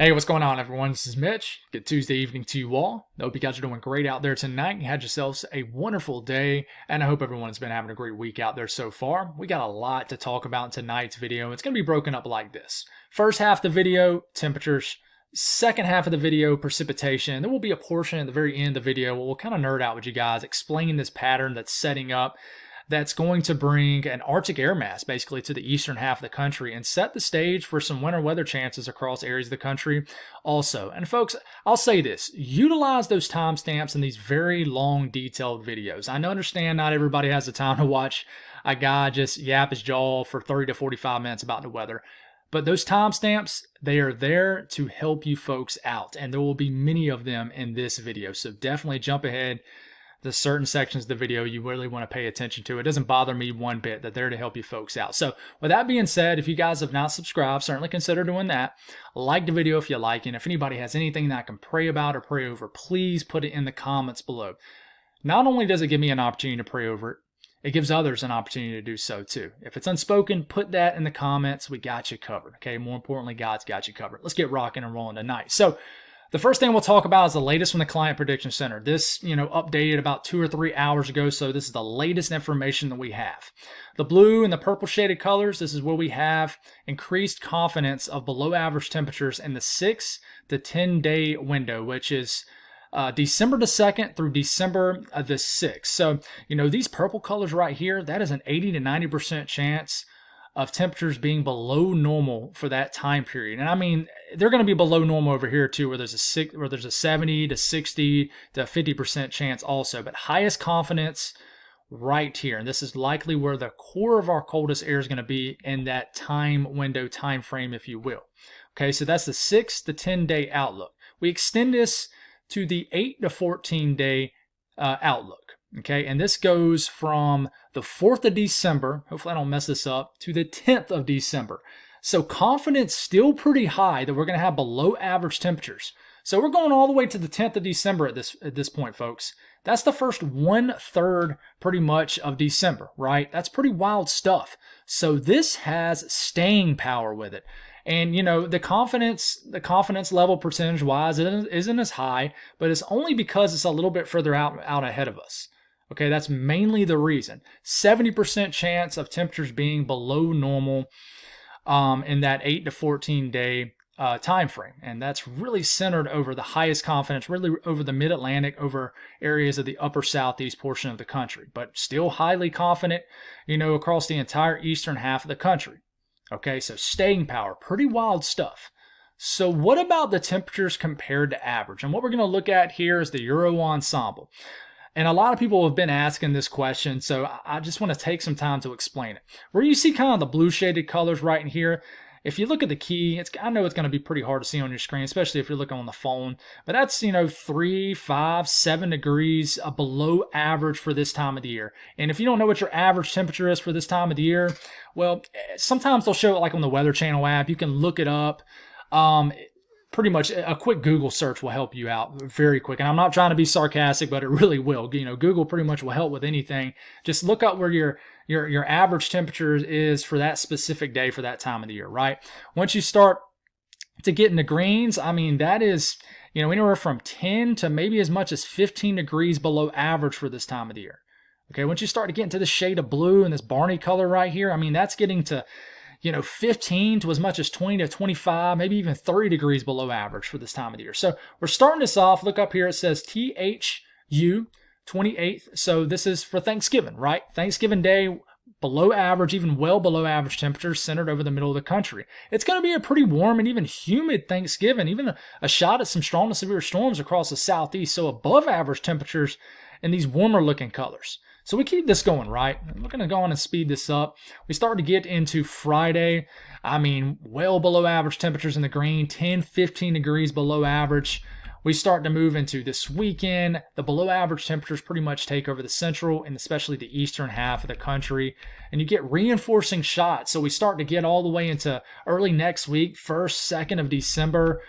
Hey, what's going on, everyone? This is Mitch. Good Tuesday evening to you all. I hope you guys are doing great out there tonight. You had yourselves a wonderful day, and I hope everyone's been having a great week out there so far. We got a lot to talk about in tonight's video. It's going to be broken up like this. First half of the video, temperatures. Second half of the video, precipitation. There will be a portion at the very end of the video where we'll kind of nerd out with you guys, explaining this pattern that's setting up, that's going to bring an Arctic air mass basically to the eastern half of the country and set the stage for some winter weather chances across areas of the country also. And folks, I'll say this, utilize those timestamps in these very long, detailed videos. I understand not everybody has the time to watch a guy just yap his jaw for 30 to 45 minutes about the weather. But those timestamps, they are there to help you folks out. And there will be many of them in this video. So definitely jump ahead. There's certain sections of the video you really want to pay attention to. It doesn't bother me one bit. They're there to help you folks out. So with that being said, if you guys have not subscribed, certainly consider doing that. Like the video if you like. And if anybody has anything that I can pray about or pray over, please put it in the comments below. Not only does it give me an opportunity to pray over it, it gives others an opportunity to do so too. If it's unspoken, put that in the comments. We got you covered. Okay, more importantly, God's got you covered. Let's get rocking and rolling tonight. So the first thing we'll talk about is the latest from the Climate Prediction Center. This, updated about 2 or 3 hours ago, so this is the latest information that we have. The blue and the purple shaded colors, this is where we have increased confidence of below average temperatures in the 6 to 10 day window, which is December the 2nd through December the 6th. So, these purple colors right here, that is an 80 to 90% chance of temperatures being below normal for that time period. And I mean, they're going to be below normal over here too, where there's a 70 to 60 to 50% chance also, but highest confidence right here. And this is likely where the core of our coldest air is going to be in that time window, time frame, if you will. Okay, so that's the 6 to 10 day outlook. We extend this to the 8 to 14 day outlook. Okay, and this goes from the 4th of December, hopefully I don't mess this up, to the 10th of December. So confidence still pretty high that we're going to have below average temperatures. So we're going all the way to the 10th of December at this point, folks. That's the first 1/3 pretty much of December, right? That's pretty wild stuff. So this has staying power with it. And, the confidence level percentage-wise isn't as high, but it's only because it's a little bit further out ahead of us. Okay, that's mainly the reason. 70% chance of temperatures being below normal in that 8 to 14 day time frame. And that's really centered over the highest confidence, really over the mid-Atlantic, over areas of the upper southeast portion of the country, but still highly confident, across the entire eastern half of the country. Okay, so staying power, pretty wild stuff. So what about the temperatures compared to average? And what we're going to look at here is the Euro ensemble. And a lot of people have been asking this question, so I just want to take some time to explain it. Where you see kind of the blue shaded colors right in here, if you look at the key, I know it's going to be pretty hard to see on your screen, especially if you're looking on the phone, but that's, 3, 5, 7 degrees below average for this time of the year. And if you don't know what your average temperature is for this time of the year, well, sometimes they'll show it like on the Weather Channel app. You can look it up. Pretty much a quick Google search will help you out very quick. And I'm not trying to be sarcastic, but it really will. Google pretty much will help with anything. Just look up where your average temperature is for that specific day for that time of the year, right? Once you start to get into greens, I mean, that is, anywhere from 10 to maybe as much as 15 degrees below average for this time of the year. Okay, once you start to get into the shade of blue and this Barney color right here, I mean, that's getting to 15 to as much as 20 to 25, maybe even 30 degrees below average for this time of the year. So we're starting this off. Look up here. It says THU 28th. So this is for Thanksgiving, right? Thanksgiving Day, below average, even well below average temperatures centered over the middle of the country. It's going to be a pretty warm and even humid Thanksgiving, even a shot at some strong to severe storms across the southeast. So above average temperatures in these warmer looking colors. So we keep this going, right? We're going to go on and speed this up. We start to get into Friday. I mean, well below average temperatures in the green, 10, 15 degrees below average. We start to move into this weekend. The below average temperatures pretty much take over the central and especially the eastern half of the country. And you get reinforcing shots. So we start to get all the way into early next week, 1st, 2nd of December.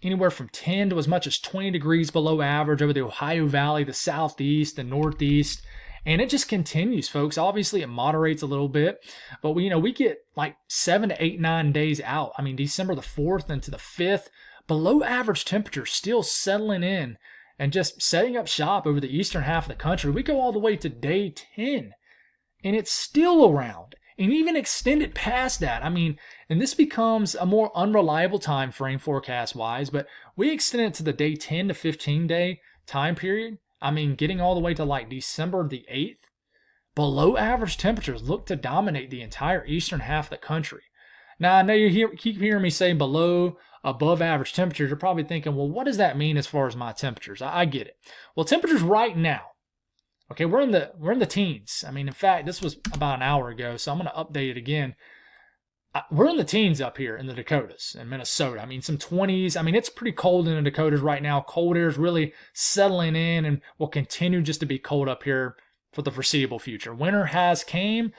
Anywhere from 10 to as much as 20 degrees below average over the Ohio Valley, the southeast, the northeast. And it just continues, folks. Obviously, it moderates a little bit, but we get like 7 to 8, 9 days out. I mean, December the 4th into the 5th, below average temperatures still settling in and just setting up shop over the eastern half of the country. We go all the way to day 10, and it's still around, and even extended past that. I mean, and this becomes a more unreliable time frame forecast wise, but we extend it to the day 10 to 15 day time period. I mean, getting all the way to like December the 8th. Below average temperatures look to dominate the entire eastern half of the country. Now, I know keep hearing me say above average temperatures. You're probably thinking, well, what does that mean as far as my temperatures? I get it. Well, temperatures right now, okay, we're in the teens. I mean, in fact, this was about an hour ago, so I'm going to update it again. We're in the teens up here in the Dakotas and Minnesota. I mean, some 20s. I mean, it's pretty cold in the Dakotas right now. Cold air is really settling in and will continue just to be cold up here for the foreseeable future. Winter has came.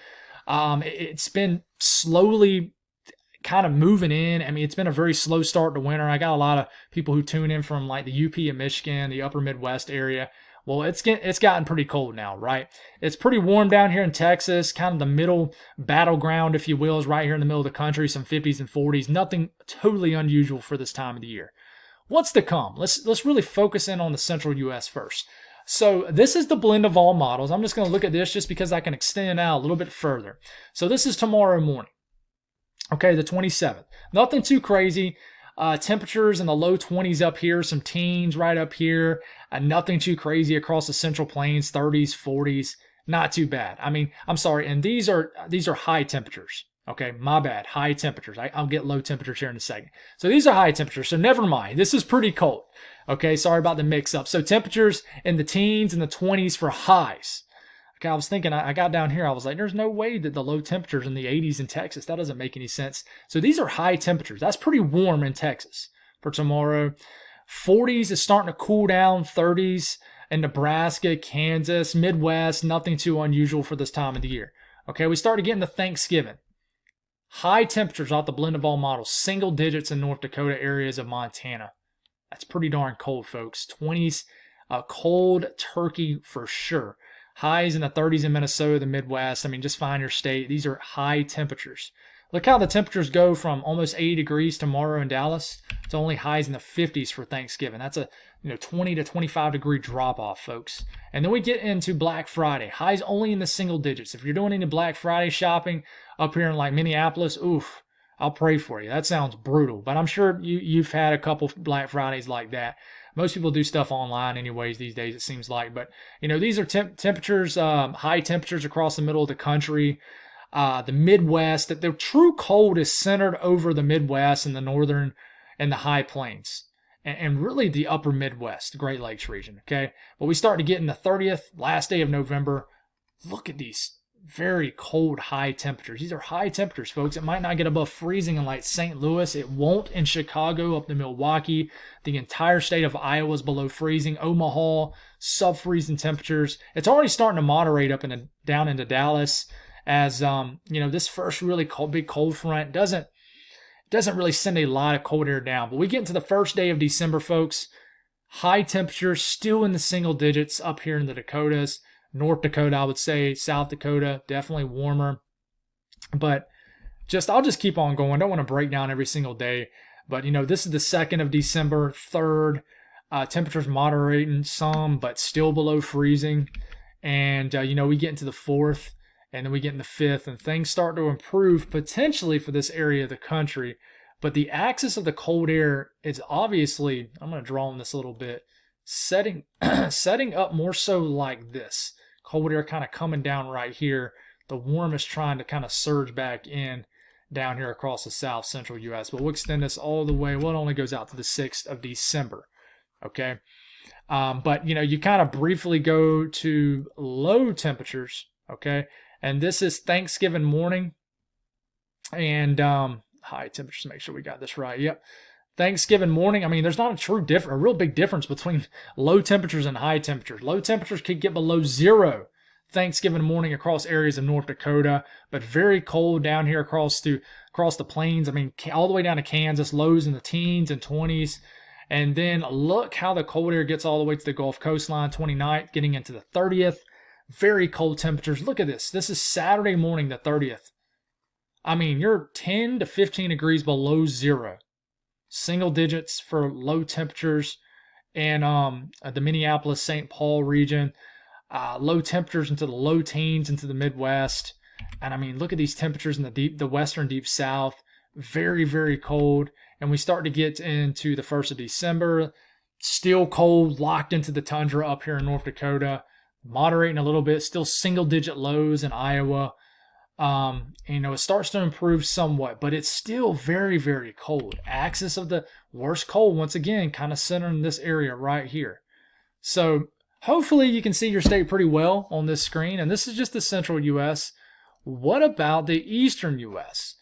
It's been slowly kind of moving in. I mean, it's been a very slow start to winter. I got a lot of people who tune in from like the UP and Michigan, the upper Midwest area. Well, it's gotten pretty cold now, right? It's pretty warm down here in Texas. Kind of the middle battleground, if you will, is right here in the middle of the country. Some 50s and 40s. Nothing totally unusual for this time of the year. What's to come? Let's really focus in on the central U.S. first. So this is the blend of all models. I'm just going to look at this just because I can extend it out a little bit further. So this is tomorrow morning. Okay, the 27th. Nothing too crazy. Temperatures in the low 20s up here, some teens right up here. Nothing too crazy across the Central Plains, 30s, 40s. Not too bad. I mean, I'm sorry, and these are high temperatures. Okay, my bad. High temperatures. I'll get low temperatures here in a second. So these are high temperatures. So never mind. This is pretty cold. Okay, sorry about the mix-up. So temperatures in the teens and the 20s for highs. Okay, I was thinking, I got down here, I was like, there's no way that the low temperatures in the 80s in Texas, that doesn't make any sense. So these are high temperatures. That's pretty warm in Texas for tomorrow. 40s is starting to cool down, 30s in Nebraska, Kansas, Midwest, nothing too unusual for this time of the year. Okay, we started getting to Thanksgiving. High temperatures off the blend of all models, single digits in North Dakota areas of Montana. That's pretty darn cold, folks. 20s, cold turkey for sure. Highs in the 30s in Minnesota, the Midwest. I mean, just find your state. These are high temperatures. Look how the temperatures go from almost 80 degrees tomorrow in Dallas to only highs in the 50s for Thanksgiving. That's a 20 to 25 degree drop off, folks. And then we get into Black Friday. Highs only in the single digits. If you're doing any Black Friday shopping up here in like Minneapolis, oof, I'll pray for you. That sounds brutal. But I'm sure you've had a couple Black Fridays like that. Most people do stuff online anyways these days, it seems like. But, these are temperatures, high temperatures across the middle of the country. The Midwest, the true cold is centered over the Midwest and the northern and the high plains. And really the upper Midwest, the Great Lakes region, okay? But we start to get in the 30th, last day of November. Look at these very cold, high temperatures. These are high temperatures, folks. It might not get above freezing in like St. Louis. It won't in Chicago, up to Milwaukee. The entire state of Iowa is below freezing. Omaha, sub-freezing temperatures. It's already starting to moderate down into Dallas as, this first really big cold front doesn't really send a lot of cold air down. But we get into the first day of December, folks. High temperatures still in the single digits up here in the Dakotas. North Dakota, I would say. South Dakota, definitely warmer. But I'll just keep on going. I don't want to break down every single day. But, this is the 2nd of December, 3rd. Temperatures moderating some, but still below freezing. And, we get into the 4th, and then we get in the 5th, and things start to improve potentially for this area of the country. But the axis of the cold air is obviously, I'm going to draw on this a little bit, setting up more so like this. Cold air kind of coming down right here. The warm is trying to kind of surge back in down here across the south central U.S. But we'll extend this all the way. Well, it only goes out to the 6th of December. Okay. But, you kind of briefly go to low temperatures. Okay. And this is Thanksgiving morning. And high temperatures, make sure we got this right. Yep. Thanksgiving morning, I mean, there's not a real big difference between low temperatures and high temperatures. Low temperatures could get below zero Thanksgiving morning across areas of North Dakota, but very cold down here across the plains. I mean, all the way down to Kansas, lows in the teens and 20s. And then look how the cold air gets all the way to the Gulf coastline, 29th, getting into the 30th. Very cold temperatures. Look at this. This is Saturday morning, the 30th. I mean, you're 10 to 15 degrees below zero. single digits for low temperatures in the Minneapolis-St. Paul region. Low temperatures into the low teens into the Midwest. And I mean, look at these temperatures in the western deep south. Very, very cold. And we start to get into the 1st of December. Still cold, locked into the tundra up here in North Dakota. Moderating a little bit, still single digit lows in Iowa. It starts to improve somewhat, but it's still very, very cold. Axis of the worst cold, once again, kind of centered in this area right here. So hopefully you can see your state pretty well on this screen, and this is just the central U.S. What about the eastern U.S.?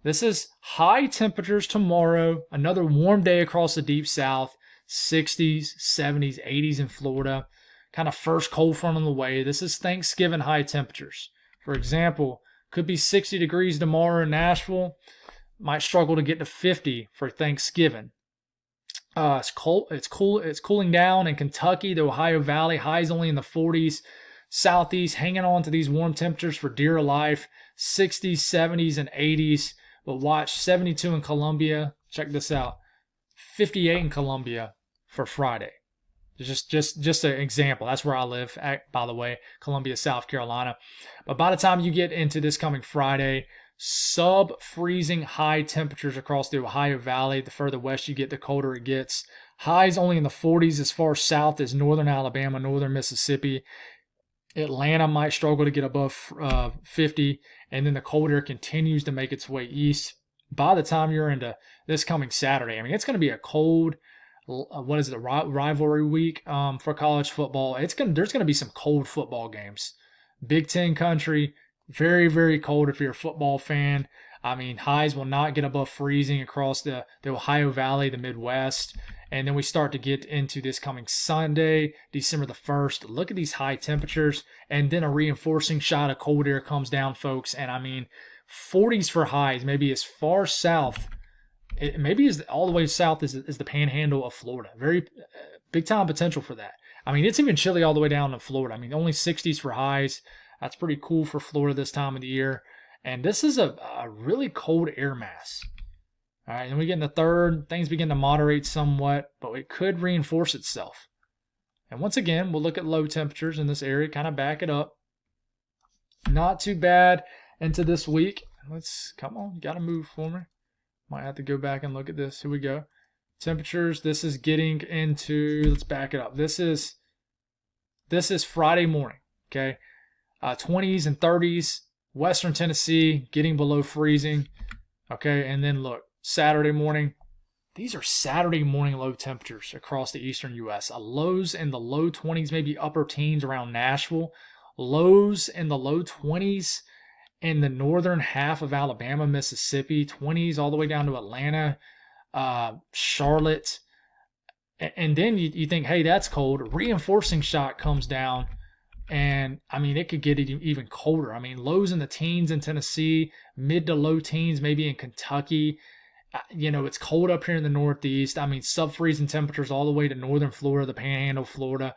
This is high temperatures tomorrow, another warm day across the deep south, 60s, 70s, 80s in Florida, kind of first cold front on the way. This is Thanksgiving high temperatures. For example, could be 60 degrees tomorrow in Nashville. Might struggle to get to 50 for Thanksgiving. It's cold. It's cool. It's cooling down in Kentucky, the Ohio Valley. Highs only in the 40s. Southeast hanging on to these warm temperatures for dear life. 60s, 70s, and 80s. But watch 72 in Columbia. Check this out. 58 in Columbia for Friday. Just an example. That's where I live, by the way, Columbia, South Carolina. But by the time you get into this coming Friday, sub-freezing high temperatures across the Ohio Valley. The further west you get, the colder it gets. Highs only in the 40s as far south as northern Alabama, northern Mississippi. Atlanta might struggle to get above 50, and then the cold air continues to make its way east. By the time you're into this coming Saturday, I mean, it's going to be a cold, rivalry week for college football. There's going to be some cold football games. Big Ten country, very, very cold if you're a football fan. I mean, highs will not get above freezing across the Ohio Valley, the Midwest. And then we start to get into this coming Sunday, December the 1st. Look at these high temperatures. And then a reinforcing shot of cold air comes down, folks. And I mean, 40s for highs, maybe as far south, maybe as all the way south as the panhandle of Florida. Very big time potential for that. I mean, it's even chilly all the way down to Florida. I mean, only 60s for highs. That's pretty cool for Florida this time of the year. And this is a really cold air mass. All right, and we get in the 3rd. Things begin to moderate somewhat, but it could reinforce itself. And once again, we'll look at low temperatures in this area, kind of back it up. Not too bad into this week. Come on, got to move for me. Might have to go back and look at this. Here we go. Temperatures, this is getting into, let's back it up. This is Friday morning, okay? 20s and 30s, western Tennessee getting below freezing, okay? And then look, Saturday morning, these are Saturday morning low temperatures across the eastern U.S. Lows in the low 20s, maybe upper teens around Nashville. Lows in the low 20s in the northern half of Alabama, Mississippi. 20s all the way down to Atlanta, Charlotte. And then you think, hey, that's cold. Reinforcing shot comes down. And, I mean, it could get even colder. I mean, lows in the teens in Tennessee, mid to low teens maybe in Kentucky. It's cold up here in the Northeast. I mean, sub-freezing temperatures all the way to northern Florida, the Panhandle, Florida.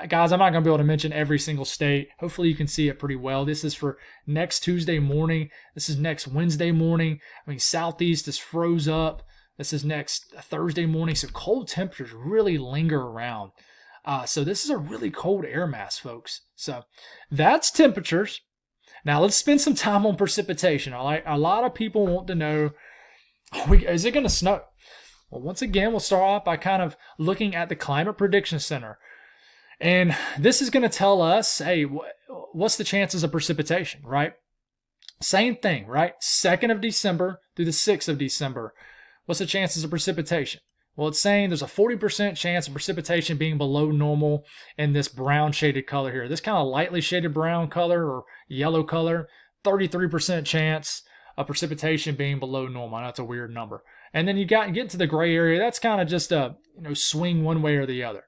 Guys, I'm not going to be able to mention every single state. Hopefully you can see it pretty well. This is for next Tuesday morning. This is next Wednesday morning. I mean, Southeast is froze up. This is next Thursday morning. So cold temperatures really linger around. So this is a really cold air mass, folks. So that's temperatures. Now let's spend some time on precipitation. All right? A lot of people want to know, is it going to snow? Well, once again, we'll start off by kind of looking at the Climate Prediction Center. And this is going to tell us, hey, what's the chances of precipitation, right? Same thing, right? 2nd of December through the 6th of December. What's the chances of precipitation? Well, it's saying there's a 40% chance of precipitation being below normal in this brown shaded color here. This kind of lightly shaded brown color or yellow color, 33% chance of precipitation being below normal. That's a weird number. And then you get into the gray area. That's kind of just a swing one way or the other.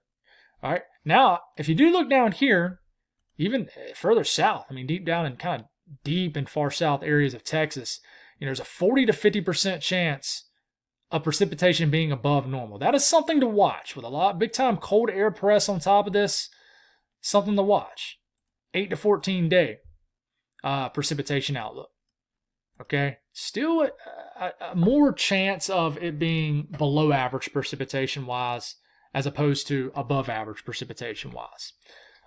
All right. Now, if you do look down here, even further south, I mean, deep down in kind of deep and far south areas of Texas, there's a 40 to 50% chance of precipitation being above normal. That is something to watch with a lot big time cold air press on top of this. Something to watch. 8 to 14 day precipitation outlook. Okay, still a more chance of it being below average precipitation wise as opposed to above average precipitation wise.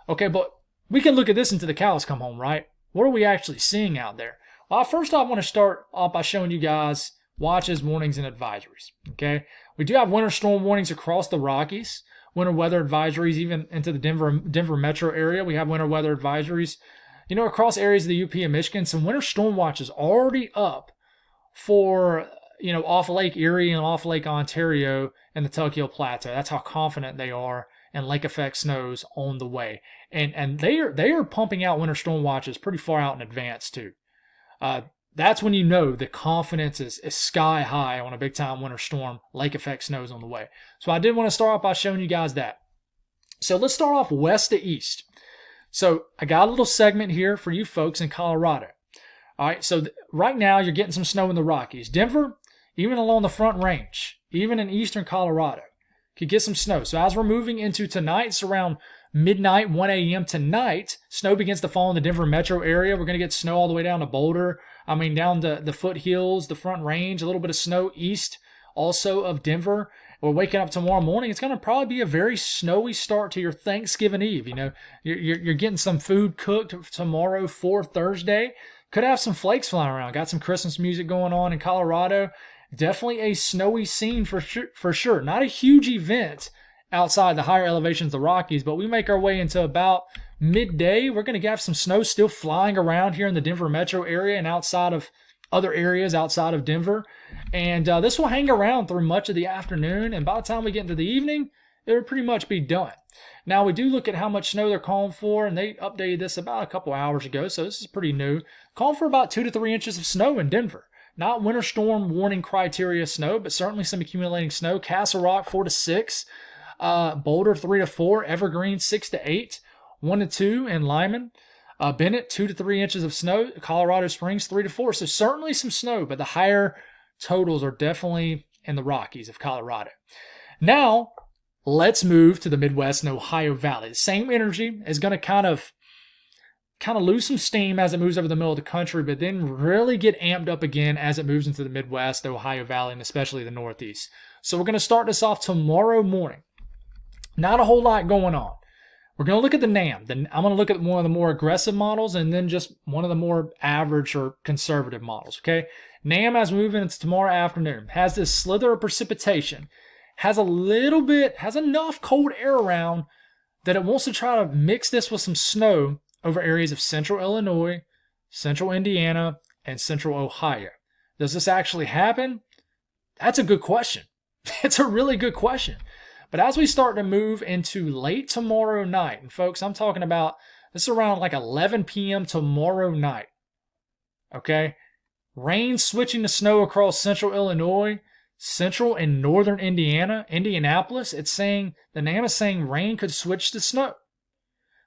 Okay, but we can look at this until the cows come home, right? What are we actually seeing out there? Well, first I want to start off by showing you guys watches, warnings, and advisories. Okay, we do have winter storm warnings across the Rockies, winter weather advisories even into the Denver metro area. We have winter weather advisories, across areas of the UP and Michigan. Some winter storm watches already up for off Lake Erie and off Lake Ontario and the Tuckhill Plateau. That's how confident they are, and lake effect snows on the way. And they are pumping out winter storm watches pretty far out in advance too. That's when the confidence is sky high on a big time winter storm. Lake effect snows on the way. So I did want to start off by showing you guys that. So let's start off west to east. So I got a little segment here for you folks in Colorado. All right, so right now you're getting some snow in the Rockies. Denver, even along the Front Range, even in eastern Colorado, could get some snow. So as we're moving into tonight, it's around midnight, 1 a.m. tonight, snow begins to fall in the Denver metro area. We're going to get snow all the way down to Boulder. Down the foothills, the Front Range, a little bit of snow east also of Denver. We're waking up tomorrow morning. It's going to probably be a very snowy start to your Thanksgiving Eve. You're getting some food cooked tomorrow for Thursday. Could have some flakes flying around. Got some Christmas music going on in Colorado. Definitely a snowy scene for sure. Not a huge event outside the higher elevations of the Rockies, but we make our way into about midday. We're going to have some snow still flying around here in the Denver metro area and outside of other areas outside of Denver. And this will hang around through much of the afternoon. And by the time we get into the evening, it'll pretty much be done. Now, we do look at how much snow they're calling for, and they updated this about a couple hours ago, so this is pretty new. Calling for about 2 to 3 inches of snow in Denver. Not winter storm warning criteria snow, but certainly some accumulating snow. Castle Rock, 4 to 6. Boulder, 3 to 4. Evergreen, 6 to 8. 1 to 2 in Lyman. Bennett, 2 to 3 inches of snow. Colorado Springs, 3 to 4. So certainly some snow, but the higher totals are definitely in the Rockies of Colorado. Now, let's move to the Midwest and Ohio Valley. The same energy is going to kind of lose some steam as it moves over the middle of the country, but then really get amped up again as it moves into the Midwest, the Ohio Valley, and especially the Northeast. So we're going to start this off tomorrow morning. Not a whole lot going on. We're going to look at the NAM. I'm going to look at one of the more aggressive models and then just one of the more average or conservative models, okay? NAM, as we move into tomorrow afternoon, has this slither of precipitation, has enough cold air around that it wants to try to mix this with some snow over areas of central Illinois, central Indiana, and central Ohio. Does this actually happen? That's a good question. It's a really good question. But as we start to move into late tomorrow night, and folks, I'm talking about this is around like 11 p.m. tomorrow night, okay? Rain switching to snow across central Illinois, central and northern Indiana, Indianapolis. The NAM is saying rain could switch to snow.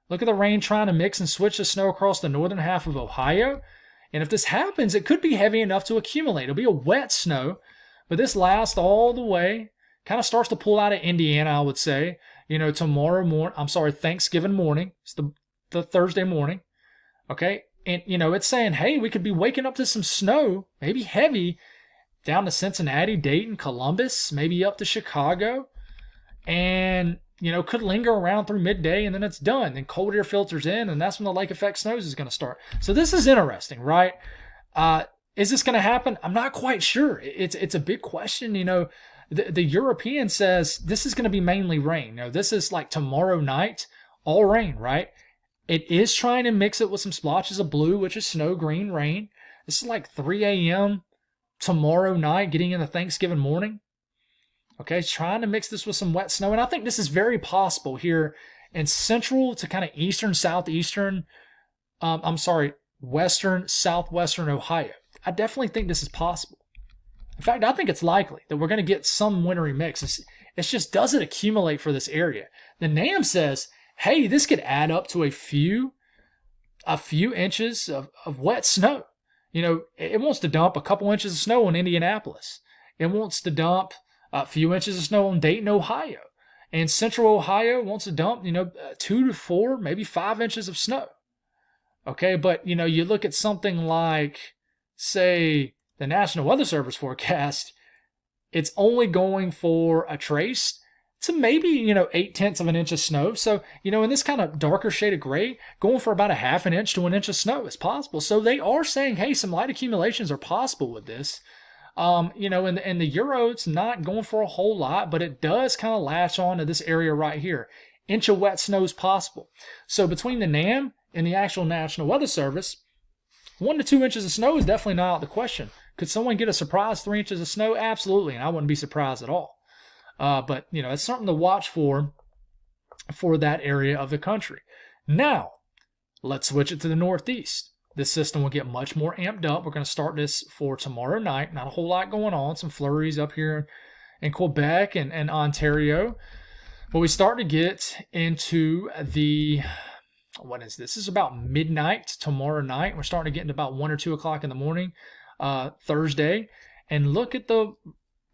Look at the rain trying to mix and switch to snow across the northern half of Ohio. And if this happens, it could be heavy enough to accumulate. It'll be a wet snow, but this lasts all the way. Kind of starts to pull out of Indiana, I would say. Thanksgiving morning. It's the Thursday morning. Okay? And, it's saying, hey, we could be waking up to some snow, maybe heavy, down to Cincinnati, Dayton, Columbus, maybe up to Chicago. And, could linger around through midday, and then it's done. Then cold air filters in, and that's when the lake effect snows is going to start. So this is interesting, right? Is this going to happen? I'm not quite sure. It's a big question, The European says this is going to be mainly rain. This is like tomorrow night, all rain, right? It is trying to mix it with some splotches of blue, which is snow, green, rain. This is like 3 a.m. tomorrow night, getting into Thanksgiving morning. Okay, trying to mix this with some wet snow. And I think this is very possible here in central to kind of eastern, southeastern, western, southwestern Ohio. I definitely think this is possible. In fact, I think it's likely that we're going to get some wintry mix. It's just doesn't accumulate for this area. The NAM says, hey, this could add up to a few inches of wet snow. It wants to dump a couple inches of snow in Indianapolis. It wants to dump a few inches of snow in Dayton, Ohio. And central Ohio wants to dump, 2 to 4, maybe 5 inches of snow. Okay, but, you look at something like say, the National Weather Service forecast, it's only going for a trace to maybe, 8/10 of an inch of snow. So, in this kind of darker shade of gray, going for about a half an inch to an inch of snow is possible. So they are saying, hey, some light accumulations are possible with this. In the Euro, it's not going for a whole lot, but it does kind of latch on to this area right here. Inch of wet snow is possible. So between the NAM and the actual National Weather Service, 1 to 2 inches of snow is definitely not out of the question. Could someone get a surprise 3 inches of snow? Absolutely, and I wouldn't be surprised at all. But it's something to watch for that area of the country. Now, let's switch it to the Northeast. This system will get much more amped up. We're going to start this for tomorrow night. Not a whole lot going on. Some flurries up here in Quebec and Ontario. But we start to get into what is this? This is about midnight tomorrow night. We're starting to get into about 1 or 2 o'clock in the morning, Thursday. And look at the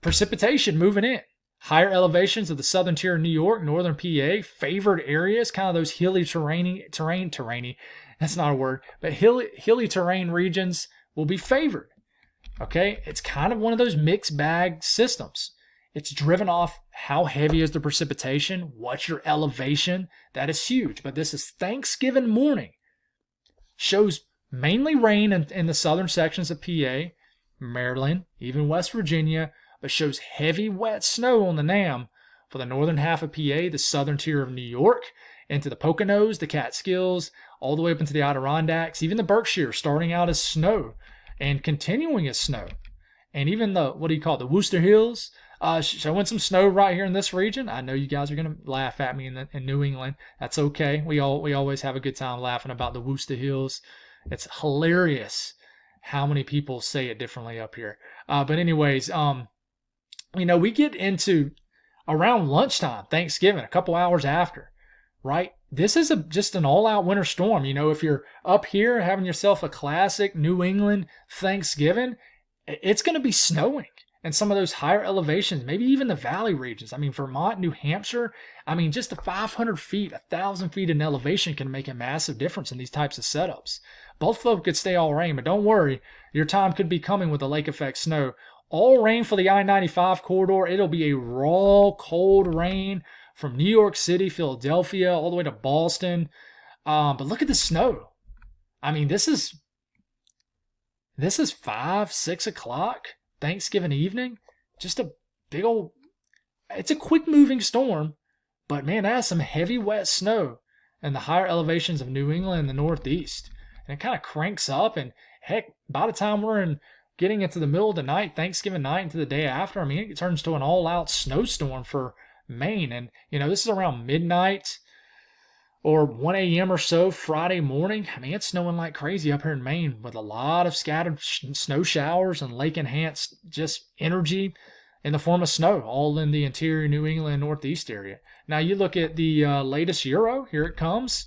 precipitation moving in. Higher elevations of the southern tier of New York, northern PA, favored areas, kind of those hilly terrainy, that's not a word, but hilly terrain regions will be favored. Okay, it's kind of one of those mixed bag systems. It's driven off how heavy is the precipitation, what's your elevation. That is huge. But this is Thanksgiving morning. Shows mainly rain in the southern sections of PA, Maryland, even West Virginia, but shows heavy wet snow on the NAM for the northern half of PA, the southern tier of New York, into the Poconos, the Catskills, all the way up into the Adirondacks, even the Berkshires starting out as snow and continuing as snow. And even the Worcester Hills, showing some snow right here in this region. I know you guys are going to laugh at me in New England. That's okay. We always have a good time laughing about the Worcester Hills. It's hilarious how many people say it differently up here. But anyways, we get into around lunchtime, Thanksgiving, a couple hours after, right? This is just an all-out winter storm. If you're up here having yourself a classic New England Thanksgiving, it's going to be snowing. And some of those higher elevations, maybe even the valley regions. Vermont, New Hampshire, just the 500 feet, 1,000 feet in elevation can make a massive difference in these types of setups. Both of them could stay all rain, but don't worry, your time could be coming with the lake effect snow. All rain for the I-95 corridor. It'll be a raw, cold rain from New York City, Philadelphia, all the way to Boston. But look at the snow. This is 5, 6 o'clock Thanksgiving evening. Just a big old, it's a quick moving storm, but man, that's some heavy wet snow in the higher elevations of New England and the Northeast. And it kind of cranks up, and heck, by the time we're getting into the middle of the night, Thanksgiving night into the day after, it turns to an all-out snowstorm for Maine. And, this is around midnight or 1 a.m. or so Friday morning. It's snowing like crazy up here in Maine with a lot of scattered snow showers and lake-enhanced just energy in the form of snow, all in the interior New England and Northeast area. Now, you look at the latest Euro. Here it comes.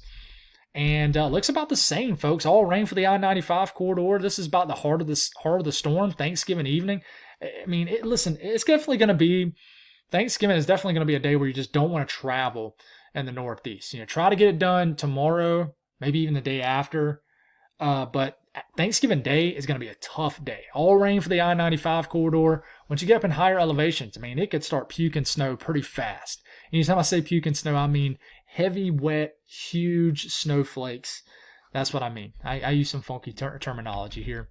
And looks about the same, folks. All rain for the I-95 corridor. This is about the heart of the storm, Thanksgiving evening. It's definitely going to be, Thanksgiving is definitely going to be a day where you just don't want to travel in the Northeast. Try to get it done tomorrow, maybe even the day after. But Thanksgiving Day is going to be a tough day. All rain for the I-95 corridor. Once you get up in higher elevations, it could start puking snow pretty fast. Anytime I say puking snow, I mean heavy, wet, huge snowflakes. That's what I mean. I use some funky terminology here.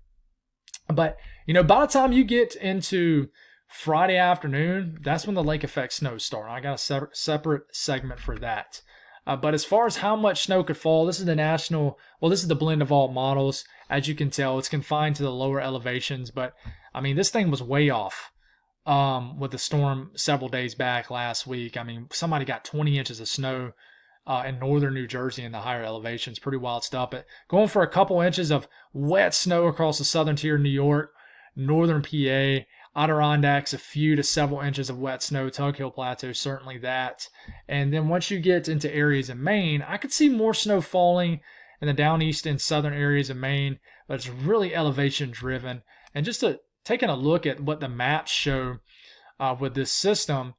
But, by the time you get into Friday afternoon, that's when the lake effect snows start. I got a separate segment for that. But as far as how much snow could fall, this is the blend of all models. As you can tell, it's confined to the lower elevations. But, this thing was way off with the storm several days back last week. Somebody got 20 inches of snow in northern New Jersey in the higher elevations. Pretty wild stuff. But going for a couple inches of wet snow across the southern tier of New York, northern PA, Adirondacks, a few to several inches of wet snow. Tug Hill Plateau, certainly that. And then once you get into areas in Maine, I could see more snow falling in the down east and southern areas of Maine, but it's really elevation driven. And just taking a look at what the maps show with this system,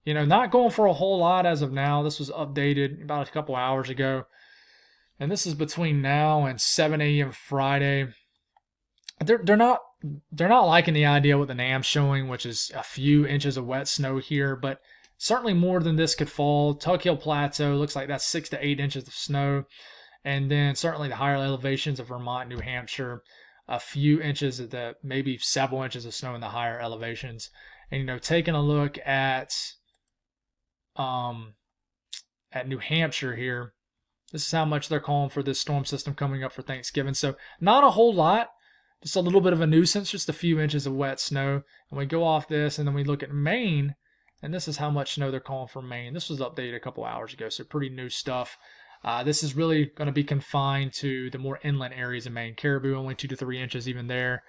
not going for a whole lot as of now. This was updated about a couple hours ago. And this is between now and 7 a.m. Friday. they're not liking the idea what the NAM's showing, which is a few inches of wet snow here, but certainly more than this could fall. Tug Hill Plateau looks like that's 6 to 8 inches of snow, and then certainly the higher elevations of Vermont, New Hampshire, a few inches of maybe several inches of snow in the higher elevations. And taking a look um at New Hampshire here, this is how much they're calling for this storm system coming up for Thanksgiving. So not a whole lot, just a little bit of a nuisance, just a few inches of wet snow. And we go off this, and then we look at Maine, and this is how much snow they're calling for Maine. This was updated a couple hours ago, so pretty new stuff. This is really going to be confined to the more inland areas of Maine. Caribou, only 2 to 3 inches even there.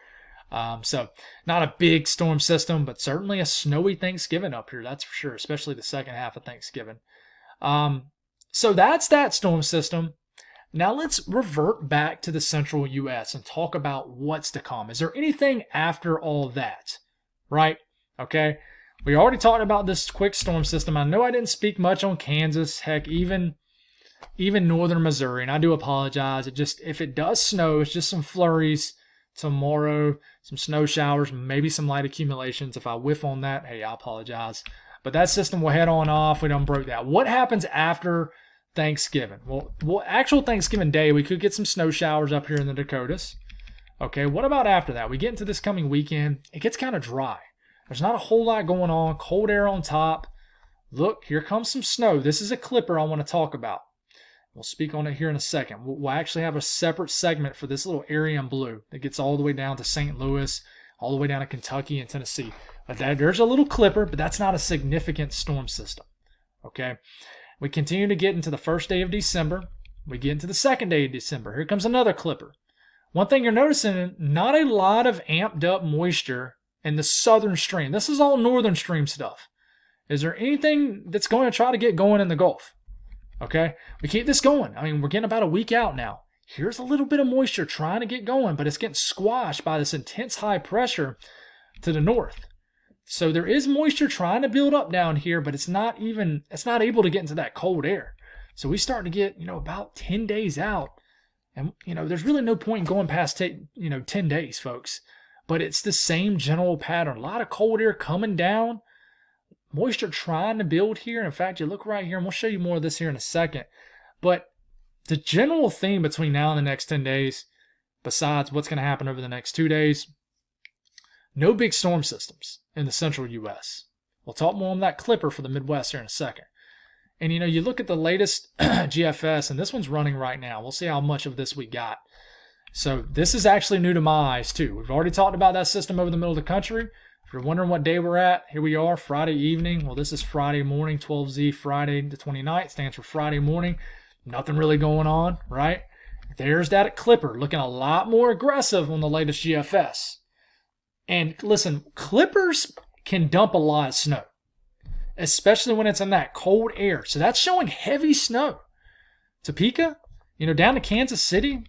So not a big storm system, but certainly a snowy Thanksgiving up here, that's for sure, especially the second half of Thanksgiving. So that's that storm system. Now let's revert back to the central U.S. and talk about what's to come. Is there anything after all that? Right? Okay. We already talked about this quick storm system. I know I didn't speak much on Kansas, heck, even northern Missouri, and I do apologize. If it does snow, it's just some flurries tomorrow, some snow showers, maybe some light accumulations. If I whiff on that, hey, I apologize. But that system will head on off. We done broke that. What happens after Thanksgiving? Well, actual Thanksgiving Day, we could get some snow showers up here in the Dakotas. Okay, what about after that? We get into this coming weekend. It gets kind of dry. There's not a whole lot going on. Cold air on top. Look, here comes some snow. This is a clipper I want to talk about. We'll speak on it here in a second. We'll actually have a separate segment for this little area in blue that gets all the way down to St. Louis, all the way down to Kentucky and Tennessee. But there's a little clipper, but that's not a significant storm system. Okay? We continue to get into the first day of December. We get into the second day of December. Here comes another clipper. One thing you're noticing, not a lot of amped up moisture in the southern stream. This is all northern stream stuff. Is there anything that's going to try to get going in the Gulf? Okay? We keep this going. I mean, we're getting about a week out now. Here's a little bit of moisture trying to get going, but it's getting squashed by this intense high pressure to the north. So there is moisture trying to build up down here, but it's not able to get into that cold air. So we start to get, about 10 days out. And, there's really no point in going past, 10 days, folks. But it's the same general pattern. A lot of cold air coming down. Moisture trying to build here. In fact, you look right here, and we'll show you more of this here in a second. But the general theme between now and the next 10 days, besides what's going to happen over the next 2 days, no big storm systems in the central U.S. We'll talk more on that clipper for the Midwest here in a second. And, you look at the latest GFS, and this one's running right now. We'll see how much of this we got. So this is actually new to my eyes, too. We've already talked about that system over the middle of the country. If you're wondering what day we're at, here we are, Friday evening. Well, this is Friday morning, 12Z, Friday the 29th, stands for Friday morning. Nothing really going on, right? There's that clipper, looking a lot more aggressive on the latest GFS. And listen, clippers can dump a lot of snow, especially when it's in that cold air. So that's showing heavy snow. Topeka, down to Kansas City.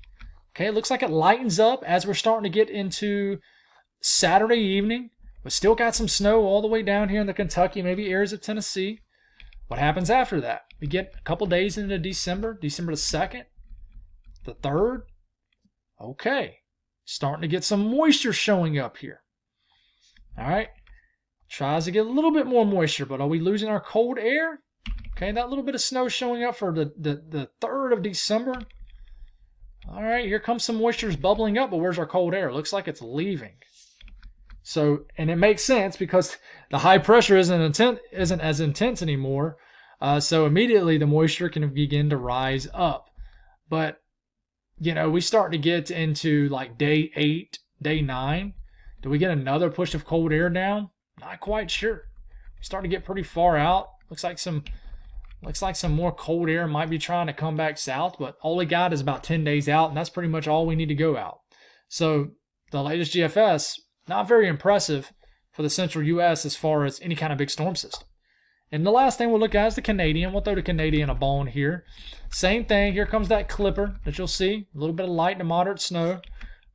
Okay, it looks like it lightens up as we're starting to get into Saturday evening. We still got some snow all the way down here in the Kentucky, maybe areas of Tennessee. What happens after that? We get a couple days into December the 2nd, the 3rd. Okay, starting to get some moisture showing up here. All right, tries to get a little bit more moisture, but are we losing our cold air? Okay, that little bit of snow showing up for the 3rd of December. All right, here comes some moisture bubbling up, but where's our cold air? Looks like it's leaving. So, and it makes sense because the high pressure isn't as intense anymore. So immediately the moisture can begin to rise up. But, we start to get into like day 8, day 9. Do we get another push of cold air down? Not quite sure. We start to get pretty far out. Looks like some more cold air might be trying to come back south, but all we got is about 10 days out, and that's pretty much all we need to go out. So the latest GFS, not very impressive for the central U.S. as far as any kind of big storm system. And the last thing we'll look at is the Canadian. We'll throw the Canadian a bone here. Same thing. Here comes that clipper that you'll see. A little bit of light to moderate snow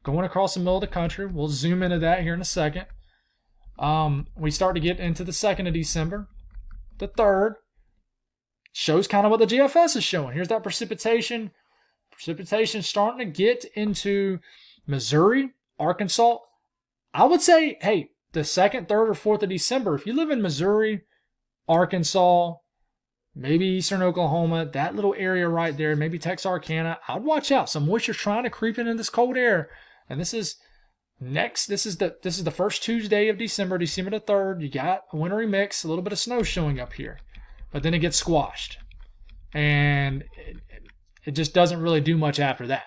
going across the middle of the country. We'll zoom into that here in a second. We start to get into the 2nd of December. The 3rd shows kind of what the GFS is showing. Here's that precipitation. Precipitation starting to get into Missouri, Arkansas, I would say, hey, the 2nd, 3rd, or 4th of December, if you live in Missouri, Arkansas, maybe eastern Oklahoma, that little area right there, maybe Texarkana, I'd watch out. Some moisture's trying to creep into this cold air. And this is the first Tuesday of December, December the 3rd. You got a wintry mix, a little bit of snow showing up here. But then it gets squashed. And it just doesn't really do much after that.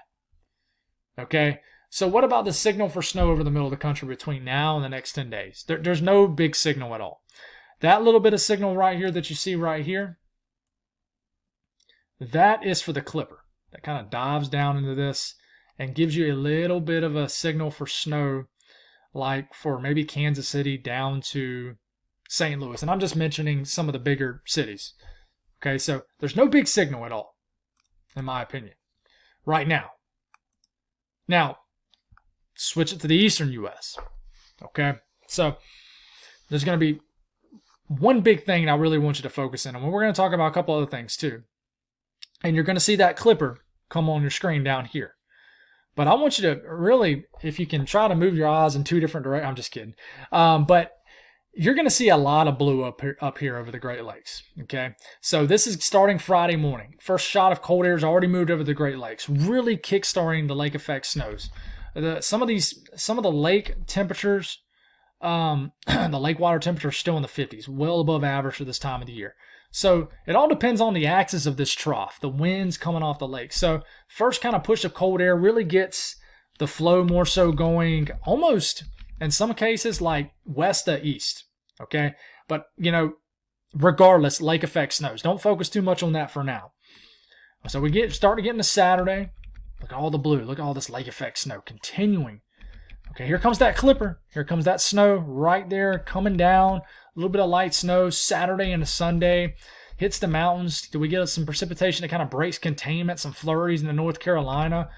Okay? So what about the signal for snow over the middle of the country between now and the next 10 days? There's no big signal at all. That little bit of signal right here that you see right here, that is for the clipper. That kind of dives down into this and gives you a little bit of a signal for snow, like for maybe Kansas City down to St. Louis. And I'm just mentioning some of the bigger cities. Okay, so there's no big signal at all, in my opinion, right now. Now, switch it to the eastern U.S. Okay, so there's going to be one big thing I really want you to focus in on. We're going to talk about a couple other things too. And you're going to see that clipper come on your screen down here. But I want you to really, if you can try to move your eyes in 2 different directions, I'm just kidding. But you're going to see a lot of blue up here over the Great Lakes. Okay, so this is starting Friday morning. First shot of cold air has already moved over the Great Lakes, really kickstarting the lake effect snows. Some of the lake temperatures, the lake water temperature is still in the 50s, well above average for this time of the year. So it all depends on the axis of this trough, the winds coming off the lake. So first kind of push of cold air really gets the flow more so going almost in some cases like west to east. Okay, but regardless, lake effect snows. Don't focus too much on that for now. So we start to get into Saturday. Look at all the blue. Look at all this lake effect snow continuing. Okay, here comes that clipper. Here comes that snow right there coming down. A little bit of light snow Saturday and Sunday. Hits the mountains. Do we get some precipitation that kind of breaks containment? Some flurries in North Carolina.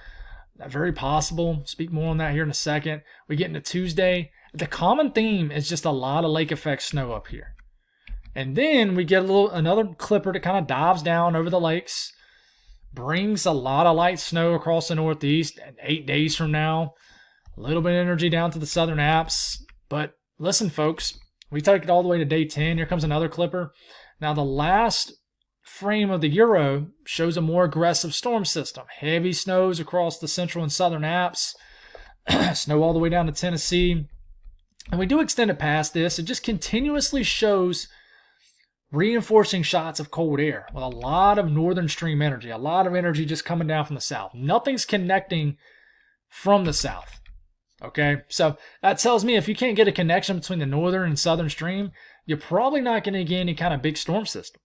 Very possible. Speak more on that here in a second. We get into Tuesday. The common theme is just a lot of lake effect snow up here. And then we get another clipper that kind of dives down over the lakes. Brings a lot of light snow across the Northeast. And 8 days from now, a little bit of energy down to the southern Alps. But listen, folks, we take it all the way to day 10. Here comes another clipper. Now, the last frame of the Euro shows a more aggressive storm system. Heavy snows across the central and southern Alps. Snow all the way down to Tennessee. And we do extend it past this. It just continuously shows reinforcing shots of cold air with a lot of northern stream energy. A lot of energy just coming down from the south. Nothing's connecting from the south. Okay, so that tells me if you can't get a connection between the northern and southern stream, you're probably not going to get any kind of big storm system.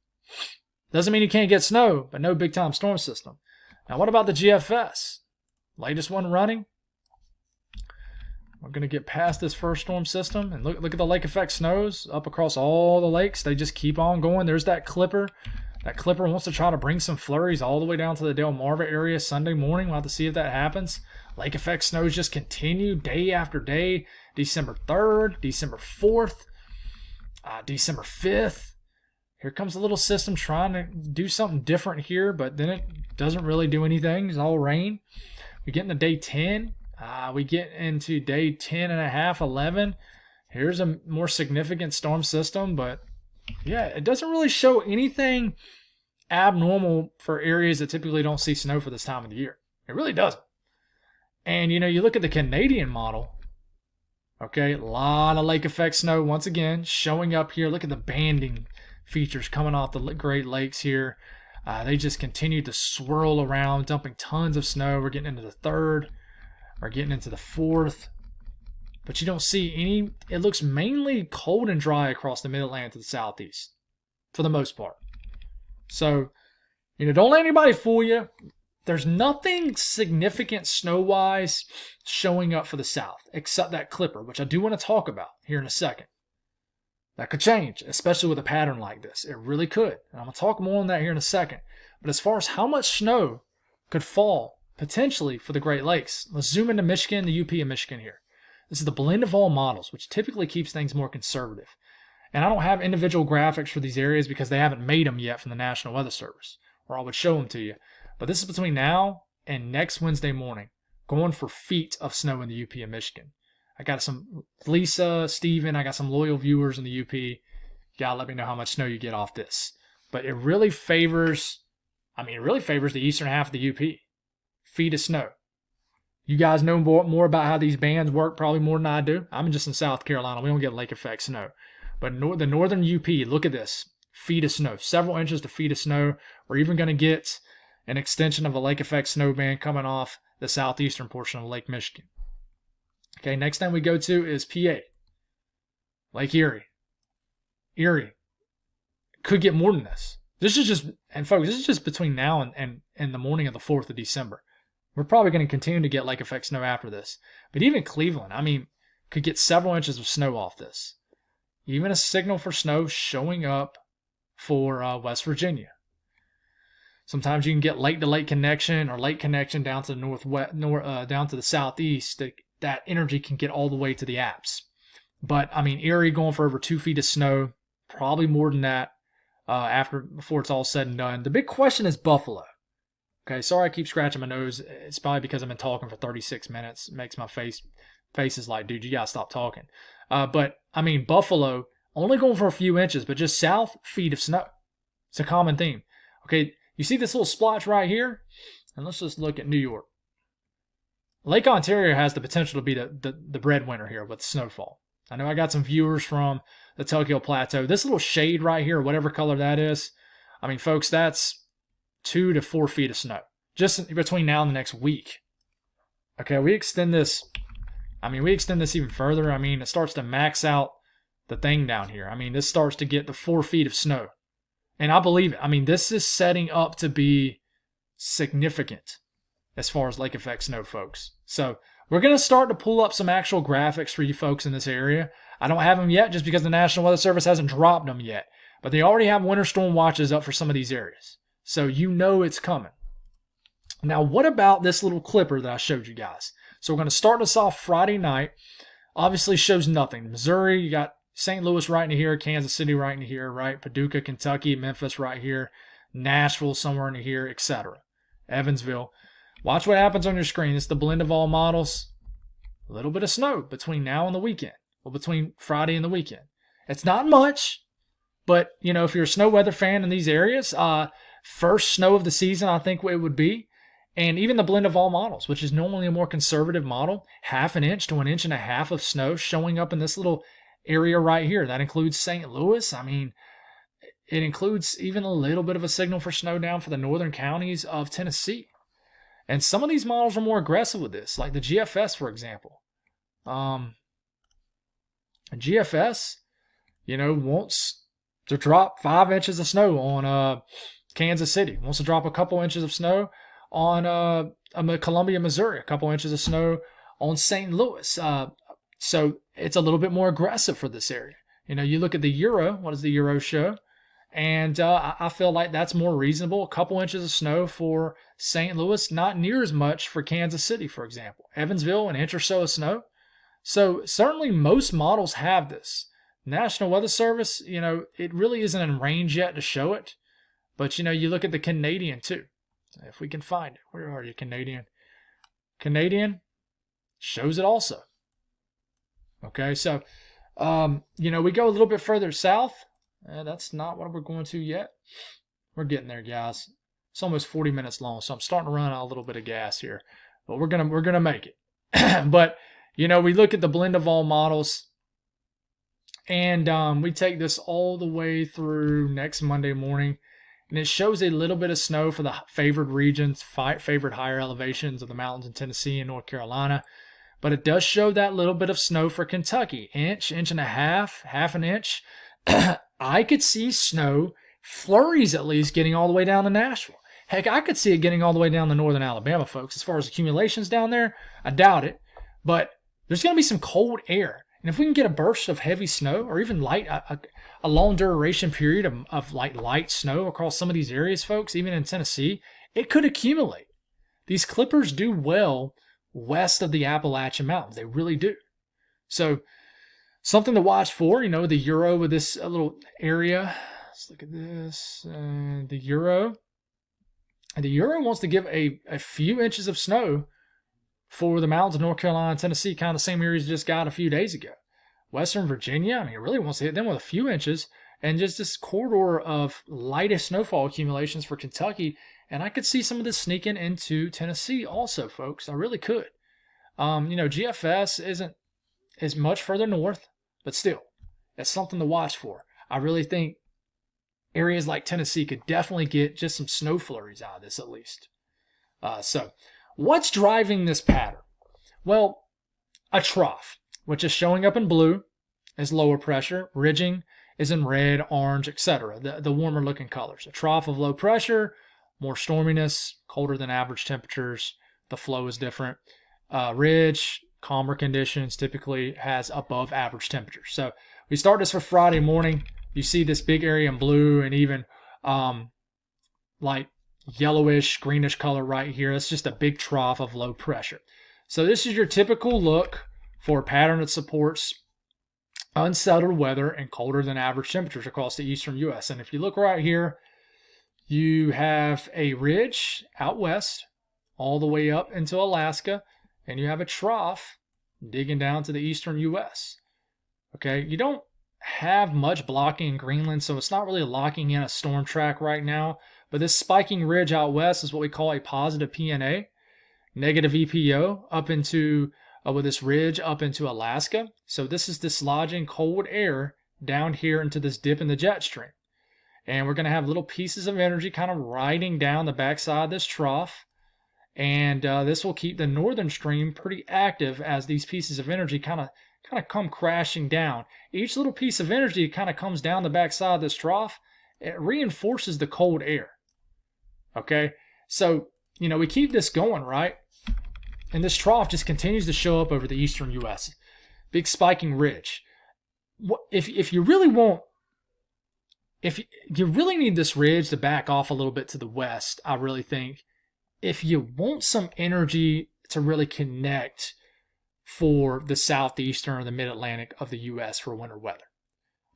Doesn't mean you can't get snow, but no big time storm system. Now, what about the GFS? Latest one running. We're going to get past this first storm system and look at the lake effect snows up across all the lakes. They just keep on going. There's that clipper. That clipper wants to try to bring some flurries all the way down to the Delmarva area Sunday morning. We'll have to see if that happens. Lake effect snows just continue day after day. December 3rd, December 4th, December 5th. Here comes a little system trying to do something different here, but then it doesn't really do anything. It's all rain. We get into day 10. We get into day 10 and a half, 11. Here's a more significant storm system, but yeah, it doesn't really show anything abnormal for areas that typically don't see snow for this time of the year. It really doesn't. And, you look at the Canadian model. Okay, a lot of lake effect snow once again showing up here. Look at the banding features coming off the Great Lakes here. They just continue to swirl around, dumping tons of snow. We're getting into the 3rd. We're getting into the 4th. But you don't see any. It looks mainly cold and dry across the mid-Atlantic to the southeast for the most part. So, don't let anybody fool you. There's nothing significant snow-wise showing up for the south except that clipper, which I do want to talk about here in a second. That could change, especially with a pattern like this. It really could. And I'm going to talk more on that here in a second. But as far as how much snow could fall potentially for the Great Lakes, let's zoom into Michigan, the UP of Michigan here. This is the blend of all models, which typically keeps things more conservative. And I don't have individual graphics for these areas because they haven't made them yet from the National Weather Service, or I would show them to you. But this is between now and next Wednesday morning. going for feet of snow in the UP of Michigan. I got some Lisa, Steven, I got some loyal viewers in the UP. You gotta let me know how much snow you get off this. But it really favors, the eastern half of the UP. Feet of snow. You guys know more about how these bands work probably more than I do. I'm just in South Carolina. We don't get lake effect snow. But the northern UP, look at this. Feet of snow. Several inches to feet of snow. We're even going to get an extension of a lake effect snow band coming off the southeastern portion of Lake Michigan. Okay, next thing we go to is PA. Lake Erie. Erie. Could get more than this. This is just between now and the morning of the 4th of December. We're probably going to continue to get lake effect snow after this. But even Cleveland, could get several inches of snow off this. Even a signal for snow showing up for West Virginia. Sometimes you can get lake-to-lake connection or lake connection down to the down to the southeast. That energy can get all the way to the apps. But, Erie going for over 2 feet of snow. Probably more than that before it's all said and done. The big question is Buffalo. Okay, sorry I keep scratching my nose. It's probably because I've been talking for 36 minutes. It makes my face is like, dude, you gotta stop talking. But Buffalo only going for a few inches, but just south, feet of snow. It's a common theme. Okay, you see this little splotch right here? And let's just look at New York. Lake Ontario has the potential to be the breadwinner here with snowfall. I know I got some viewers from the Tokyo Plateau. This little shade right here, whatever color that is, folks, that's 2 to 4 feet of snow just between now and the next week. Okay, we extend this even further. It starts to max out the thing down here. This starts to get to 4 feet of snow. And I believe it. This is setting up to be significant as far as lake effect snow, folks. So we're going to start to pull up some actual graphics for you folks in this area. I don't have them yet just because the National Weather Service hasn't dropped them yet. But they already have winter storm watches up for some of these areas. So you know it's coming. Now, what about this little clipper that I showed you guys? So we're going to start us off Friday night. Obviously shows nothing. Missouri, you got St. Louis right in here, Kansas City right in here, right? Paducah, Kentucky, Memphis right here, Nashville somewhere in here, etc. Evansville. Watch what happens on your screen. It's the blend of all models. A little bit of snow between now and the weekend. Well, between Friday and the weekend. It's not much, but, if you're a snow weather fan in these areas, first snow of the season, I think it would be. And even the blend of all models, which is normally a more conservative model, 1/2 inch to 1.5 inches of snow showing up in this little area right here. That includes St. Louis. It includes even a little bit of a signal for snow down for the northern counties of Tennessee. And some of these models are more aggressive with this, like the GFS, for example. GFS, wants to drop 5 inches of snow on Kansas City. Wants to drop a couple inches of snow on Columbia, Missouri. A couple inches of snow on St. Louis. So it's a little bit more aggressive for this area. You look at the Euro. What does the Euro show? And I feel like that's more reasonable. A couple inches of snow for St. Louis, not near as much for Kansas City, for example. Evansville, 1 inch or so of snow. So certainly most models have this. National Weather Service, it really isn't in range yet to show it. But, you look at the Canadian too. If we can find it. Where are you, Canadian? Canadian shows it also. Okay, so, we go a little bit further south. That's not what we're going to yet. We're getting there, guys. It's almost 40 minutes long, so I'm starting to run out a little bit of gas here. But we're gonna make it. But, we look at the blend of all models. And we take this all the way through next Monday morning. And it shows a little bit of snow for the favored regions, favored higher elevations of the mountains in Tennessee and North Carolina. But it does show that little bit of snow for Kentucky. Inch and a half, 1/2 inch. I could see snow, flurries at least, getting all the way down to Nashville. Heck, I could see it getting all the way down to northern Alabama, folks. As far as accumulations down there, I doubt it. But there's going to be some cold air. And if we can get a burst of heavy snow or even a long duration period of light snow across some of these areas, folks, even in Tennessee, it could accumulate. These clippers do well west of the Appalachian Mountains. They really do. So something to watch for, the Euro with this little area. Let's look at this. The Euro. And the Euro wants to give a few inches of snow for the mountains of North Carolina and Tennessee, kind of same areas just got a few days ago. Western Virginia, I mean, it really wants to hit them with a few inches, and just this corridor of lightest snowfall accumulations for Kentucky. And I could see some of this sneaking into Tennessee also, folks. I really could. GFS isn't as much further north, but still, that's something to watch for. I really think areas like Tennessee could definitely get just some snow flurries out of this at least. So what's driving this pattern? Well, a trough, which is showing up in blue, is lower pressure. Ridging is in red, orange, etc. The warmer looking colors. A trough of low pressure, more storminess, colder than average temperatures. The flow is different. Ridge, calmer conditions, typically has above average temperatures. So we start this for Friday morning. You see this big area in blue and even like yellowish, greenish color right here. It's just a big trough of low pressure. So this is your typical look for a pattern that supports unsettled weather and colder than average temperatures across the eastern U.S. And if you look right here, you have a ridge out west all the way up into Alaska, and you have a trough digging down to the eastern U.S. Okay, you don't have much blocking in Greenland, so it's not really locking in a storm track right now. But this spiking ridge out west is what we call a positive PNA, negative EPO up into with this ridge up into Alaska. So this is dislodging cold air down here into this dip in the jet stream. And we're going to have little pieces of energy kind of riding down the backside of this trough. And this will keep the northern stream pretty active as these pieces of energy kind of come crashing down. Each little piece of energy kind of comes down the backside of this trough. It reinforces the cold air. Okay, so we keep this going, right? And this trough just continues to show up over the eastern U.S. Big spiking ridge. If you really want, if you really need this ridge to back off a little bit to the west, I really think, if you want some energy to really connect for the southeastern or the mid-Atlantic of the U.S. for winter weather.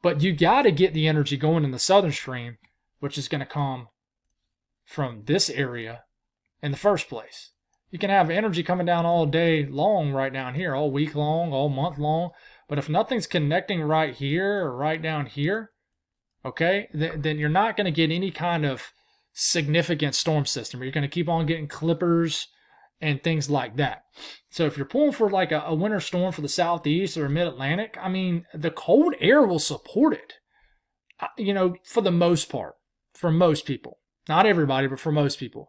But you got to get the energy going in the southern stream, which is going to come from this area in the first place. You can have energy coming down all day long right down here, all week long, all month long. But if nothing's connecting right here or right down here, okay, then you're not going to get any kind of significant storm system. You're going to keep on getting clippers and things like that. So if you're pulling for like a winter storm for the southeast or mid-Atlantic, I mean, the cold air will support it, for the most part, for most people. Not everybody, but for most people.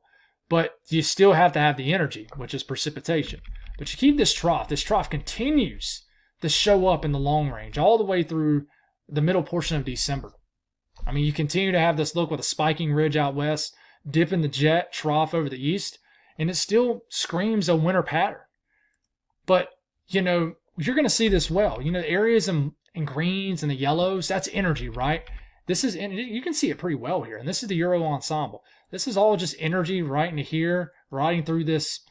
But you still have to have the energy, which is precipitation. But you keep this trough. This trough continues to show up in the long range all the way through the middle portion of December. I mean, you continue to have this look with a spiking ridge out west, dip in the jet, trough over the east, and it still screams a winter pattern. But, you're going to see this well. The areas in greens and the yellows, that's energy, right? This is, you can see it pretty well here. And this is the Euro ensemble. This is all just energy right into here, riding through this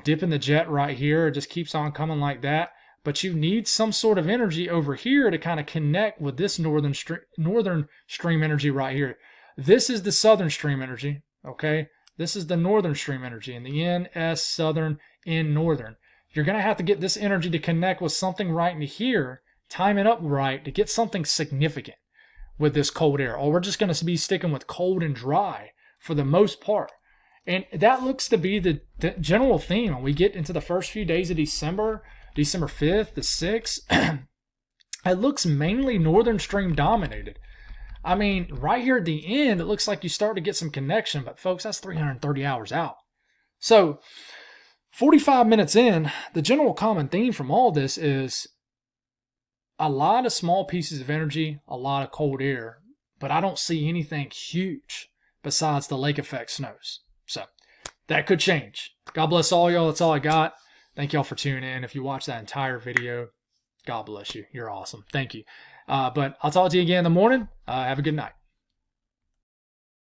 dip in the jet right here. It just keeps on coming like that. But you need some sort of energy over here to kind of connect with this northern stream energy right here. This is the southern stream energy, okay? This is the northern stream energy, and the NS southern, N northern. You're going to have to get this energy to connect with something right into here, time it up right to get something significant with this cold air. Or we're just going to be sticking with cold and dry for the most part. And that looks to be the general theme when we get into the first few days of December 5th, the 6th. It looks mainly northern stream dominated. I mean, right here at the end, it looks like you start to get some connection, but folks, that's 330 hours out. So 45 minutes in, the general common theme from all this is a lot of small pieces of energy, a lot of cold air, but I don't see anything huge besides the lake effect snows. So that could change. God bless all y'all. That's all I got. Thank y'all for tuning in. If you watched that entire video, God bless you. You're awesome. Thank you. But I'll talk to you again in the morning. Have a good night.